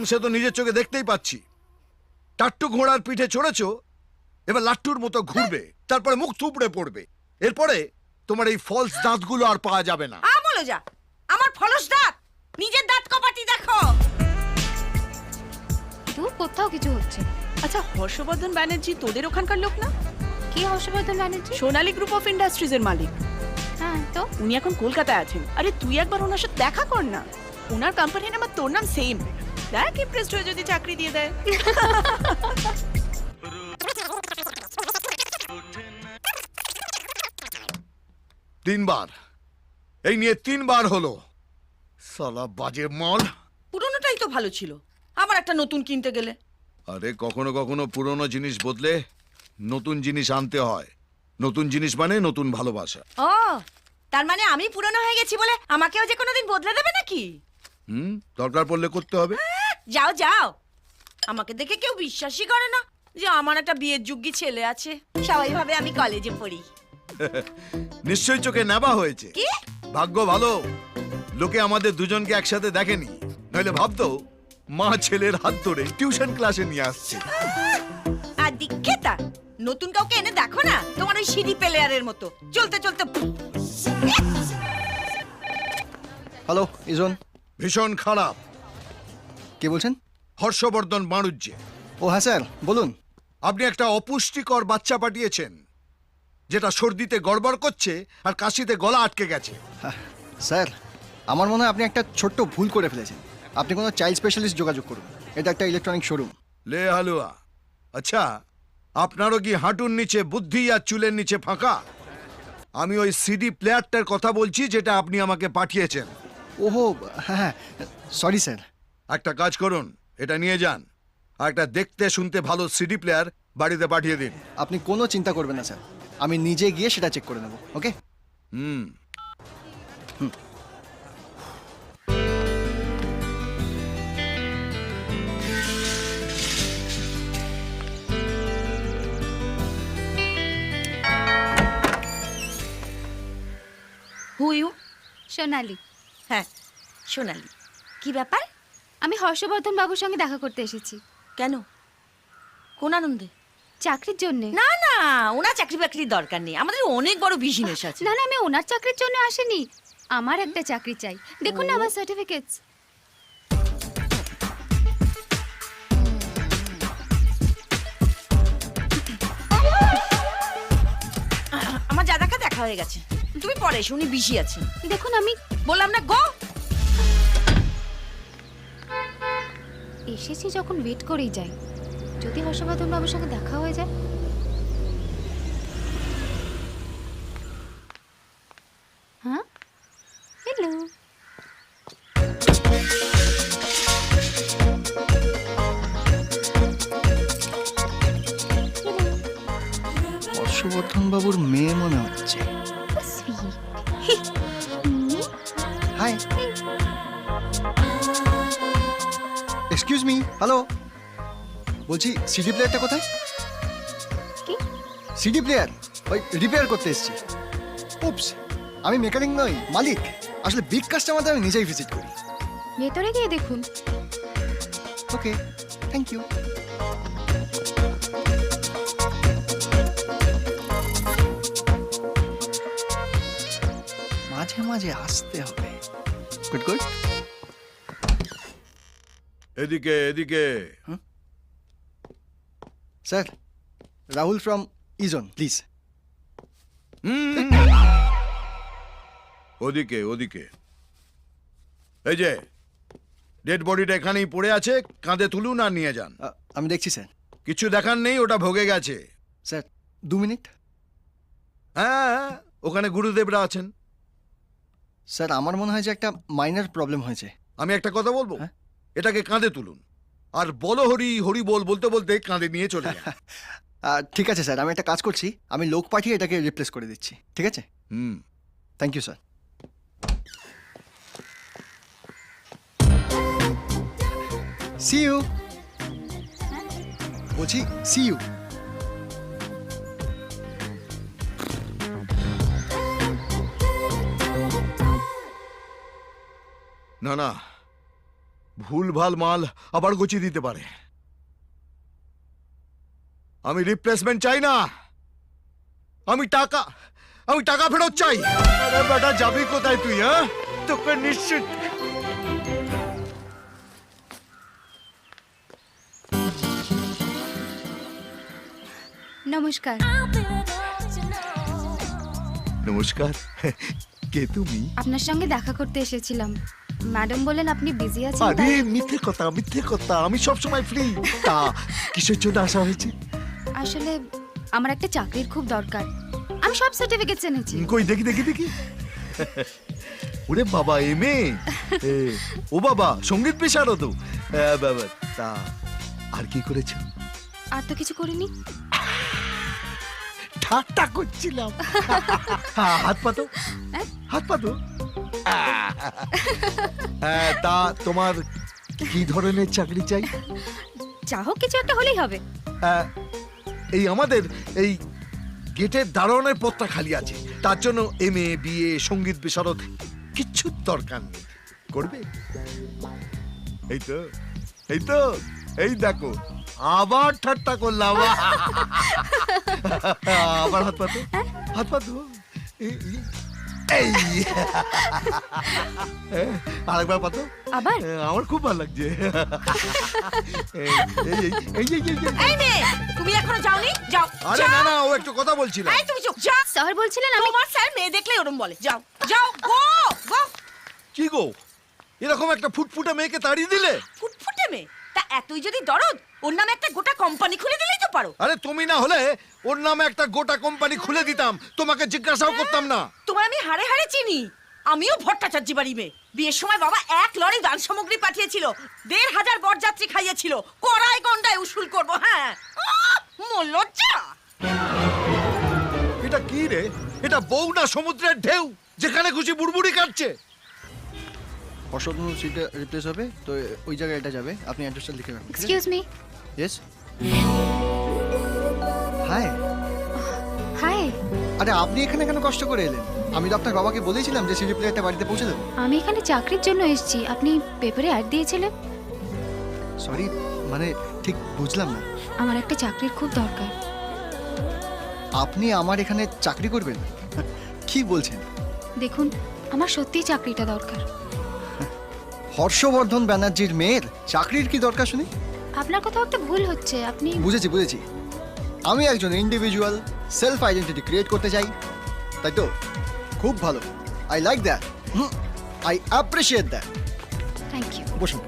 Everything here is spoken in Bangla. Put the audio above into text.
সে তো নিজের চোখে দেখতেই পাচ্ছি। টাট্টু ঘোড়ার পিঠে চড়েছো, এবার লাট্টুর মতো ঘুরবে, তারপরে মুখ থুবড়ে পড়বে। এরপরে তোমার এই ফলস দাঁতগুলো আর পাওয়া যাবে না। বলে যা, আমার ফলস দাঁত, নিজের দাঁত কপাটি দেখো। তুই কোথাও কিছু হচ্ছে। আচ্ছা, হর্ষবর্ধন ব্যানার্জি তোদের ওখানকার লোক না? কে হর্ষবর্ধন ব্যানার্জি? সোনালী গ্রুপ অফ ইন্ডাস্ট্রিজের মালিক। হ্যাঁ তো উনি এখন কলকাতায় আছেন। আরে তুই একবার ওনার সাথে দেখা কর না। ওনার কোম্পানির নাম আর তোর নাম সেম। দেখ ইমপ্রেসড হয়ে যদি চাকরি দিয়ে দেয়। তিনবার, এই নিয়ে 3 বার হলো। সালা বাজে মাল। পুরনোটাই তো ভালো ছিল, আবার একটা নতুন কিনতে গেলে। আরে কখনো কখনো পুরনো জিনিস বদলে নতুন জিনিস আনতে হয়। নতুন জিনিস মানে নতুন ভালোবাসা। ও, তার মানে আমি পুরনো হয়ে গেছি বলে আমাকেও যে কোনোদিন বদলে দেবে নাকি? দরকার পড়লে করতে হবে। যাও যাও, আমাকে দেখে কেউ বিশ্বাসই করে না যে আমার একটা বিয়ের যোগ্য ছেলে আছে। সবাই ভাবে আমি কলেজে পড়ি। নিশ্চয়ই চোখে নেবা হয়েছে। কি ভাগ্য ভালো, লোকে আমাদের দুজনকে একসাথে দেখেনি, নইলে ভাবতো মা ছেলের হাত ধরে টিউশন ক্লাসে নিয়ে আসছে। আর দীক্ষিতা, নতুন কাউকে এনে দেখো না, তোমার ওই সিডি প্লেয়ারের মতো চলতে চলতে। হ্যালো ইজন। ভীষণ খারাপ। কে বলছেন? হর্ষবর্ধন বাণুজ্যে। ও হ্যাঁ স্যার, বলুন। আপনি একটা অপুষ্টিকর বাচ্চা পাঠিয়েছেন, যেটা সর্দিতে গড়বড় করছে আর কাশিতে গলা আটকে গেছে। স্যার, আমার মনে হয় আপনি একটা ছোট্ট ভুল করে ফেলেছেন। আপনি কোনো চাইল্ড স্পেশালিস্ট যোগাযোগ করুন। এটা একটা ইলেকট্রনিক শোরুম। লে হালুয়া। আচ্ছা, আপনারও কি হাঁটুর নিচে বুদ্ধি আর চুলের নিচে ফাঁকা? আমি ওই সিডি প্লেয়ারটার কথা বলছি, যেটা আপনি আমাকে পাঠিয়েছেন। ওহো হ্যাঁ হ্যাঁ, সরি স্যার। একটা কাজ করুন, এটা নিয়ে যান, আর একটা দেখতে শুনতে ভালো সিডি প্লেয়ার বাড়িতে পাঠিয়ে দিন। আপনি কোনো চিন্তা করবেন না স্যার, আমি নিজে গিয়ে সেটা চেক করে নেব। Okay? Hmm. Who you? Sonali. হ্যাঁ, সোনালি। কি ব্যাপার? আমি হর্ষবর্ধন বাবুর সঙ্গে দেখা করতে এসেছি। কেন? কোন আনন্দে? চাকরির জন্য। না না, ওনার চাকরি বাকরির দরকার নেই, আমাদের অনেক বড় বিজনেস আছে। না না, আমি ওনার চাকরির জন্য আসিনি। আমার একটা চাকরি চাই। দেখুন না আমার সার্টিফিকেটস। আমার দাদাকে দেখা হয়ে গেছে, তুমি পরে এসো, উনি বিজি আছেন। দেখুন আমি বললাম না গো। এসেছি যখন ওয়েট করেই যাই, যদি হর্ষবর্ধন বাবুর সঙ্গে দেখা হয়ে যায়। হ্যাঁ, হ্যালো। হর্ষবর্ধন বাবুর মেয়ে মনে হচ্ছে। Hi, excuse me. হ্যালো, বলছি সিডি প্লেয়ারটা কোথায়? কি? সিডি প্লেয়ার ওই রিপেয়ার করতে এসেছি। উপস, আমি মেকানিক নই, মালিক। আসলে বিগ কাস্টমারদের আমি নিজেই ভিজিট করি। ভেতরে গিয়ে দেখুন। ওকে, থ্যাংক ইউ। মাঝে মাঝে আসতে হবে। Good good. এদিকে এদিকে। স্যার, রাহুল ফ্রম ইজন, প্লিজ। ওদিকে ওদিকে। এই যে ডেড বডিটা এখানেই পড়ে আছে, কাঁধে তুলুন আর নিয়ে যান। আমি দেখছি স্যার। কিছু দেখার নেই, ওটা ভোগে গেছে। Sir 2 minute. হ্যাঁ, ওখানে গুরুদেবরা আছেন। স্যার আমার মনে হয় যে একটা মাইনর প্রবলেম হয়েছে। আমি একটা কথা বলবো, হ্যাঁ? এটাকে কাঁধে তুলুন আর বলো হরি হরি বল বলতে বলতে কাঁধে নিয়ে চলে যান। ঠিক আছে স্যার, আমি একটা কাজ করছি, আমি লোক পাঠিয়ে এটাকে রিপ্লেস করে দিচ্ছি। ঠিক আছে? Thank you sir. See you. বলছি সি ইউ। না না, ভুলভাল মাল আবার গুছিয়ে দিতে পারে। আমি রিপ্লেসমেন্ট চাই না, আমি টাকা ফেরত চাই। আরে বেটা, যাবি কোথায় তুই? হ্যাঁ, তোকে নিশ্চিত। নমস্কার। নমস্কার। কে তুমি? আপনার সঙ্গে দেখা করতে এসেছিলাম। ম্যাডাম বলেন আপনি বিজি আছেন। আরে মিথ্যে কথা, আমি সব সময় ফ্রি। তা কিসের জন্য আসা হয়েছে? আসলে আমার একটা চাকরির খুব দরকার। আমি সব সার্টিফিকেট এনেছি। কই দেখি। ওরে বাবা, এমএ। ও বাবা, সঙ্গীত বিশারদ। বাবা, তা আর কি করেছেন? আর তো কিছু করিনি। ঠাট্টা করছিলাম। হাত পাতো। তা তোমার কি ধরনের চাকরি চাই? যা হোক কিছু একটা হলেই হবে। এই আমাদের এই গেটের দারোয়ানের পদটা খালি আছে, তার জন্য এমএ বিএ সঙ্গীত বিশারদ কিচ্ছু দরকার নেই। করবে? এই দেখো, আবার ঠাট্টা করলাম। আবার হাত পাতো। এই আরেকবার পাতো। আবার আমার খুব ভালো লাগছে। এই মেয়ে, তুমি এখনো যাওনি? যাও। আরে যাও। না, ও একটু কথা বলছিল। এই তুমি চুপ। যাও। স্যার বলছিলেন আমি। তোমার স্যার মেয়ে দেখলে ওরম বলে। যাও গো। কি গো, এরকম একটা ফুটফুটে মেয়েকে তাড়িয়ে দিলে? ফুটফুটে মেয়ে? তা এতই যদি দরদ, ওর নামে একটা গোটা কোম্পানি খুলে দিলেই তো পারো। আরে তুমি না হলে ওর নামে একটা গোটা কোম্পানি খুলে দিতাম, তোমাকে জিজ্ঞাসাও করতাম না। তোমার আমি হাড়ে চিনি। আমিও ভট্টাচার্য বাড়ি মেয়ে। বিয়ের সময় বাবা 1 লরি দান সামগ্রী পাঠিয়েছিল, 1,500 বরযাত্রী খাইয়েছিল। কড়াই গন্ডায় উসুল করব। হ্যাঁ, মোর লজ্জা। এটা কি রে? এটা বউ না সমুদ্রের ঢেউ, যেখানে খুশি বুড়বুড়ি কাটছে। অসম্ভব সিটটা রিপ্লেস হবে, তো ওই জায়গায় এটা যাবে। আপনি অ্যাড্রেসটা লিখে রাখুন। Excuse me. Yes. Hi. Hi. আরে আপনি এখানে কেন কষ্ট করে এলেন? আমি তো আপনার বাবাকে বলেছিলাম যে সিডি প্লেয়ারটা বাড়িতে পৌঁছে দেবো। আমি এখানে চাকরির জন্য এসেছি। আপনি পেপারে অ্যাড দিয়েছিলেন। সরি, মানে ঠিক বুঝলাম না। আমার একটা চাকরির খুব দরকার। আপনি আমার এখানে চাকরি করবেন? কি বলছেন? দেখুন, আমার সত্যিই চাকরিটা দরকার। হর্ষবর্ধন ব্যানার্জির মেয়ের চাকরির কি দরকার শুনি? আপনার কোথাও একটা ভুল হচ্ছে। আপনি বুঝেছি। আমি একজন ইন্ডিভিজুয়াল সেলফ আইডেন্টিটি ক্রিয়েট করতে চাই, তাই তো? খুব ভালো। I like that. I appreciate that. Thank you. বসুন।